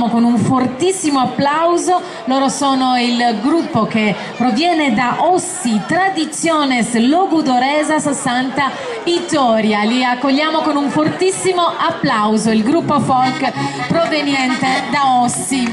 accogliamo con un fortissimo applauso. Loro sono il gruppo che proviene da Ossi, Tradiciones Logudoresas Santa Itoria. Li accogliamo con un fortissimo applauso, il gruppo folk proveniente da Ossi.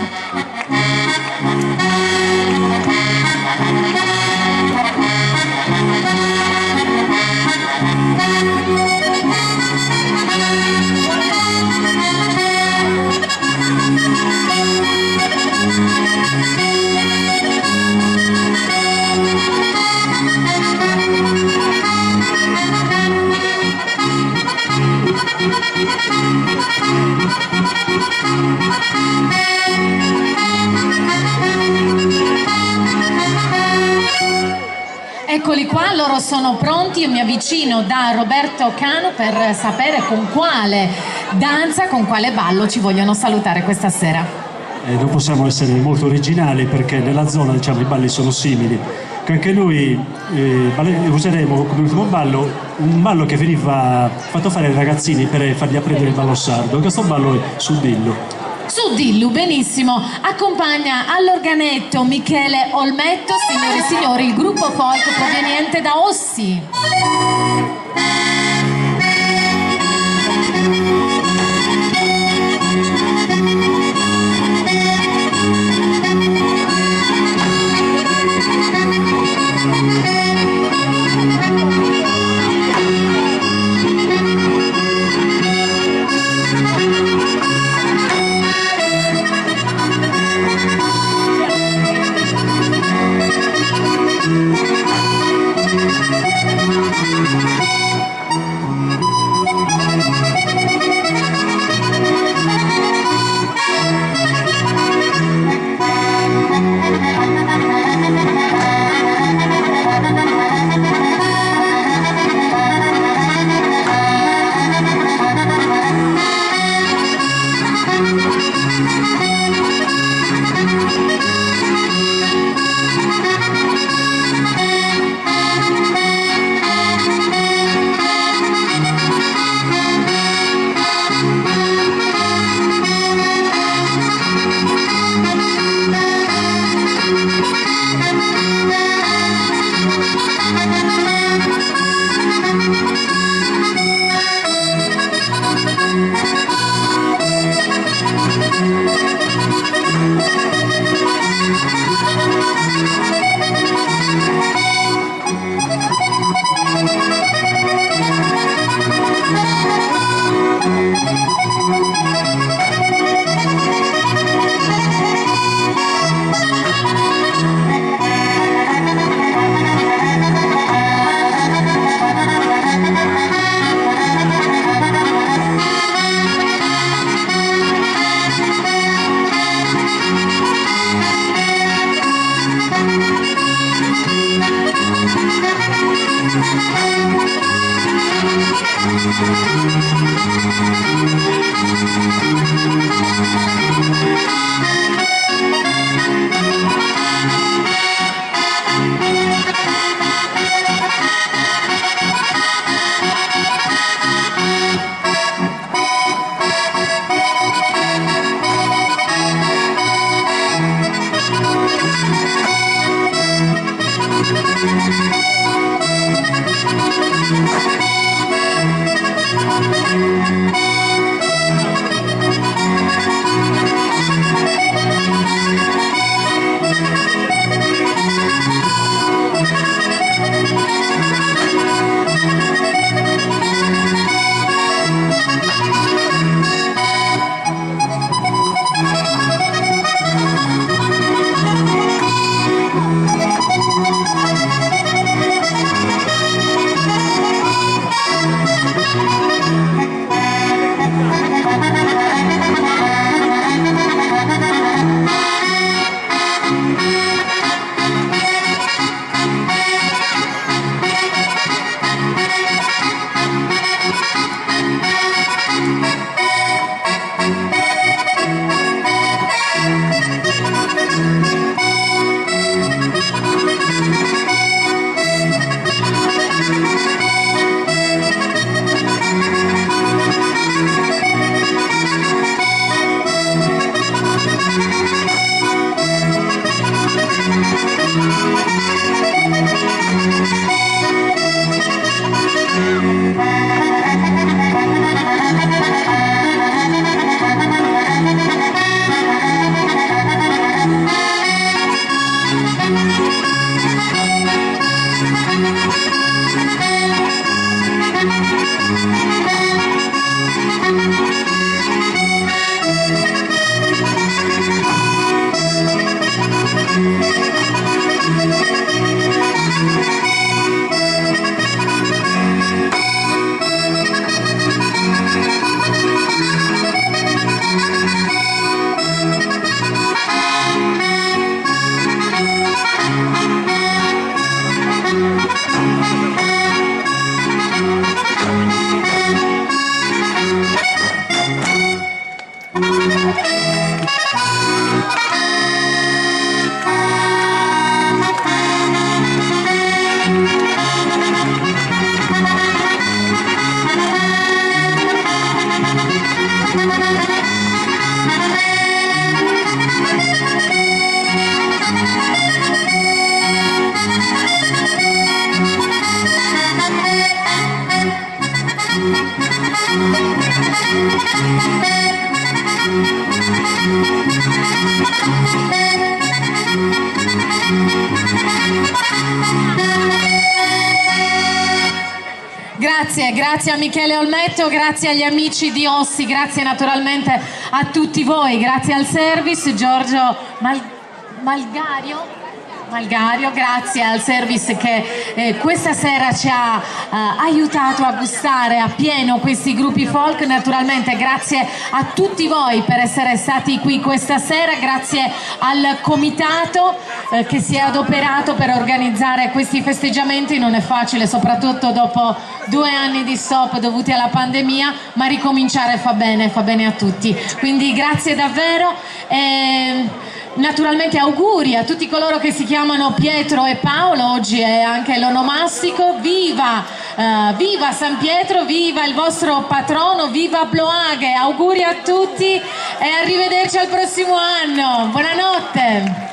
Eccoli qua, loro sono pronti. Io mi avvicino da Roberto Cano per sapere con quale danza, con quale ballo ci vogliono salutare questa sera. Non possiamo essere molto originali perché nella zona, diciamo, i balli sono simili. Anche noi useremo come ultimo ballo un ballo che veniva fatto fare ai ragazzini per fargli apprendere il ballo sardo. Questo ballo è Sudillo. Sudillo, benissimo. Accompagna all'organetto Michele Olmetto, signore e signori, il gruppo folk proveniente da Ossi. Grazie a Michele Olmetto, grazie agli amici di Ossi, grazie naturalmente a tutti voi, grazie al service, Giorgio Malgario, grazie al service che questa sera ci ha aiutato a gustare appieno questi gruppi folk. Naturalmente grazie a tutti voi per essere stati qui questa sera, grazie al comitato che si è adoperato per organizzare questi festeggiamenti. Non è facile, soprattutto dopo 2 anni di stop dovuti alla pandemia, ma ricominciare fa bene a tutti, quindi grazie davvero. Naturalmente auguri a tutti coloro che si chiamano Pietro e Paolo, oggi è anche l'onomastico. Viva San Pietro, viva il vostro patrono, viva Bloaghe, auguri a tutti e arrivederci al prossimo anno, buonanotte.